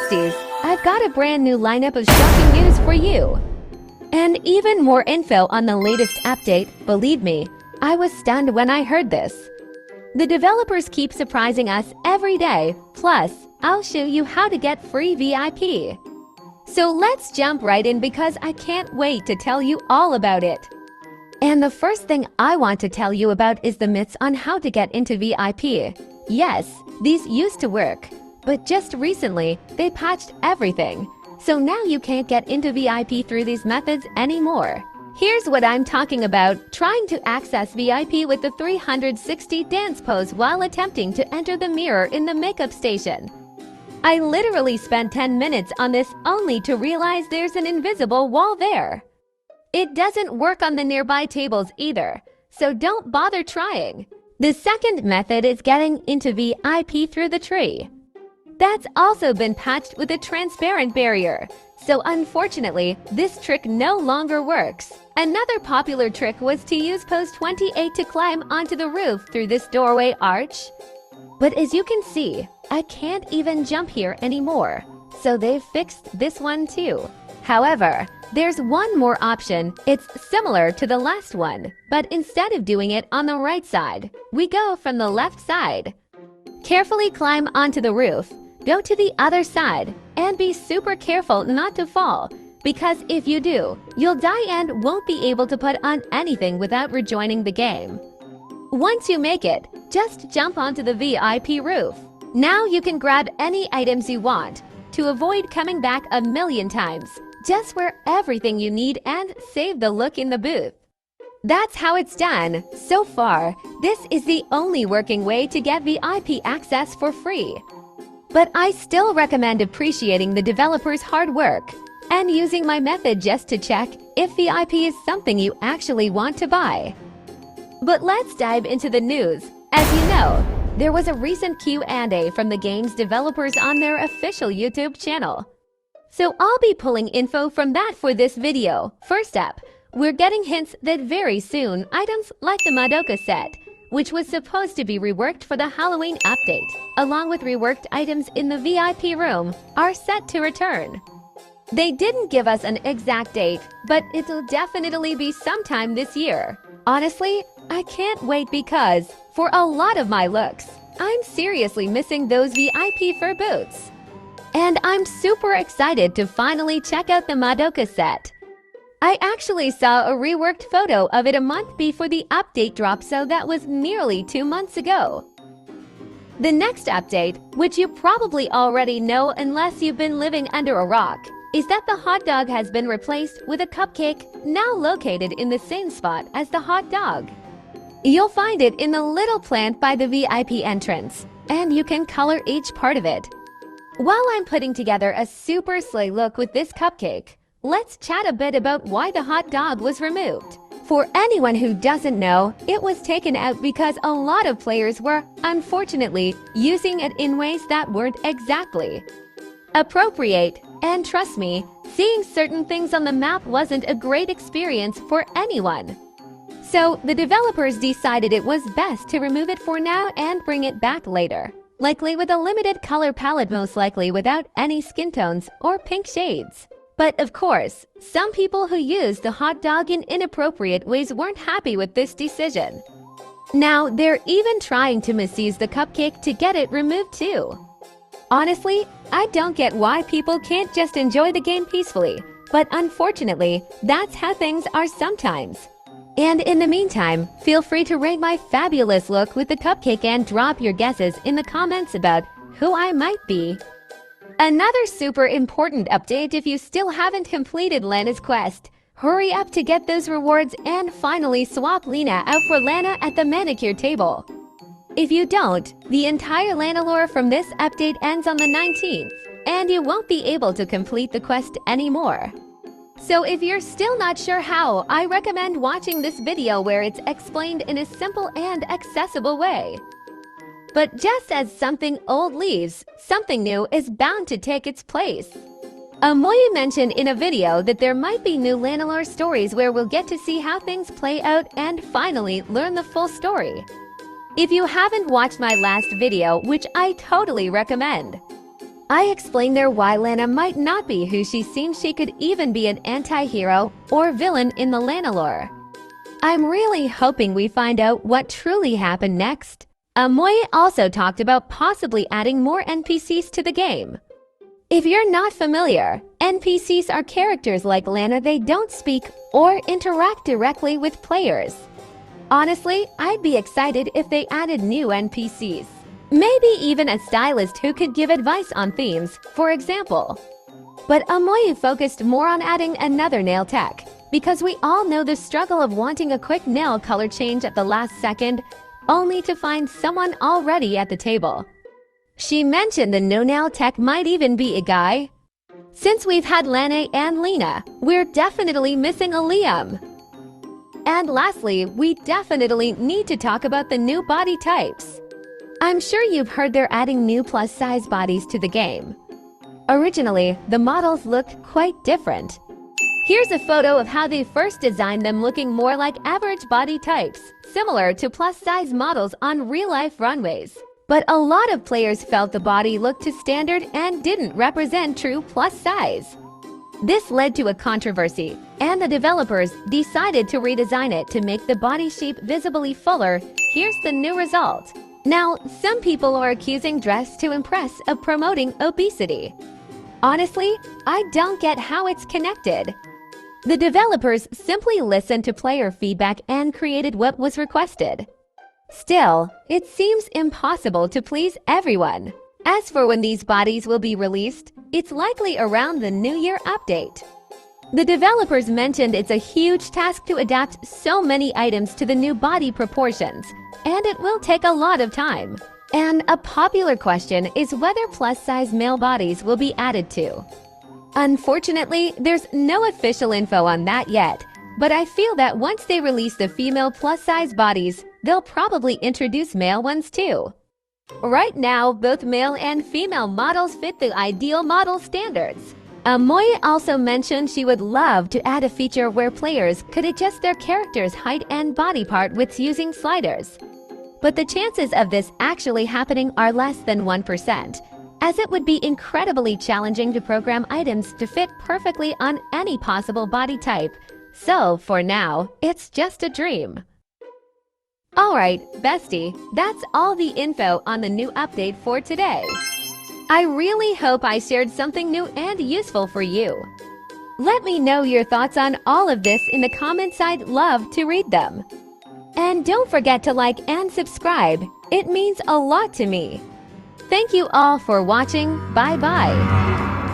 besties, I've got a brand new lineup of shocking news for you. And even more info on the latest update. Believe me, I was stunned when I heard this. The developers keep surprising us every day, plus, I'll show you how to get free VIP. So let's jump right in because I can't wait to tell you all about it. And the first thing I want to tell you about is the myths on how to get into VIP. Yes, these used to work, but just recently, they patched everything. So now you can't get into VIP through these methods anymore. Here's what I'm talking about: trying to access VIP with the 360 dance pose while attempting to enter the mirror in the makeup station. I literally spent 10 minutes on this only to realize there's an invisible wall there. It doesn't work on the nearby tables either, so don't bother trying. The second method is getting into VIP through the tree. That's also been patched with a transparent barrier, so unfortunately, this trick no longer works. Another popular trick was to use pose 28 to climb onto the roof through this doorway arch. But as you can see, I can't even jump here anymore, so they've fixed this one too. However, there's one more option. It's similar to the last one, but instead of doing it on the right side, we go from the left side. Carefully climb onto the roof, go to the other side, and be super careful not to fall, because if you do, you'll die and won't be able to put on anything without rejoining the game. Once you make it, just jump onto the VIP roof. Now you can grab any items you want to avoid coming back a million times. Just wear everything you need and save the look in the booth. That's how it's done. So far, this is the only working way to get VIP access for free. But I still recommend appreciating the developers' hard work and using my method just to check if VIP is something you actually want to buy. But let's dive into the news. As you know, there was a recent Q&A from the game's developers on their official YouTube channel. So I'll be pulling info from that for this video. First up, we're getting hints that very soon items like the Madoka set, which was supposed to be reworked for the Halloween update, along with reworked items in the VIP room, are set to return. They didn't give us an exact date, but it'll definitely be sometime this year. Honestly, I can't wait because, for a lot of my looks, I'm seriously missing those VIP fur boots. And I'm super excited to finally check out the Madoka set. I actually saw a reworked photo of it a month before the update dropped, so that was nearly 2 months ago. The next update, which you probably already know unless you've been living under a rock, is that the hot dog has been replaced with a cupcake now located in the same spot as the hot dog. You'll find it in the little plant by the VIP entrance, and you can color each part of it. While I'm putting together a super slay look with this cupcake, let's chat a bit about why the hot dog was removed. For anyone who doesn't know, it was taken out because a lot of players were, unfortunately, using it in ways that weren't exactly appropriate. And trust me, seeing certain things on the map wasn't a great experience for anyone. So the developers decided it was best to remove it for now and bring it back later. Likely with a limited color palette, most likely without any skin tones or pink shades. But of course, some people who used the hot dog in inappropriate ways weren't happy with this decision. Now they're even trying to misuse the cupcake to get it removed too. Honestly, I don't get why people can't just enjoy the game peacefully, but unfortunately, that's how things are sometimes. And in the meantime, feel free to rate my fabulous look with the cupcake and drop your guesses in the comments about who I might be. Another super important update: if you still haven't completed Lana's quest, hurry up to get those rewards and finally swap Lena out for Lana at the manicure table. If you don't, the entire Lana lore from this update ends on the 19th, and you won't be able to complete the quest anymore. So if you're still not sure how, I recommend watching this video where it's explained in a simple and accessible way. But just as something old leaves, something new is bound to take its place. Amoy mentioned in a video that there might be new Lana lore stories where we'll get to see how things play out and finally learn the full story. If you haven't watched my last video, which I totally recommend, I explained there why Lana might not be who she seems. She could even be an anti-hero or villain in the Lana lore. I'm really hoping we find out what truly happened next. Amoy also talked about possibly adding more NPCs to the game. If you're not familiar, NPCs are characters like Lana. They don't speak or interact directly with players. Honestly, I'd be excited if they added new NPCs. Maybe even a stylist who could give advice on themes, for example. But Amoy focused more on adding another nail tech, because we all know the struggle of wanting a quick nail color change at the last second, only to find someone already at the table. She mentioned the new nail tech might even be a guy. Since we've had Lana and Lena, we're definitely missing a Liam. And lastly, we definitely need to talk about the new body types. I'm sure you've heard they're adding new plus-size bodies to the game. Originally, the models looked quite different. Here's a photo of how they first designed them, looking more like average body types, similar to plus-size models on real-life runways. But a lot of players felt the body looked too standard and didn't represent true plus size. This led to a controversy, and the developers decided to redesign it to make the body shape visibly fuller. Here's the new result. Now, some people are accusing Dress to Impress of promoting obesity. Honestly, I don't get how it's connected. The developers simply listened to player feedback and created what was requested. Still, it seems impossible to please everyone. As for when these bodies will be released, it's likely around the New Year update. The developers mentioned it's a huge task to adapt so many items to the new body proportions, and it will take a lot of time. And a popular question is whether plus-size male bodies will be added to. Unfortunately, there's no official info on that yet, but I feel that once they release the female plus-size bodies, they'll probably introduce male ones too. Right now, both male and female models fit the ideal model standards. Amoy also mentioned she would love to add a feature where players could adjust their character's height and body part with using sliders. But the chances of this actually happening are less than 1%, as it would be incredibly challenging to program items to fit perfectly on any possible body type. So, for now, it's just a dream. Alright, bestie, that's all the info on the new update for today. I really hope I shared something new and useful for you. Let me know your thoughts on all of this in the comments. I'd love to read them. And don't forget to like and subscribe. It means a lot to me. Thank you all for watching. Bye-bye.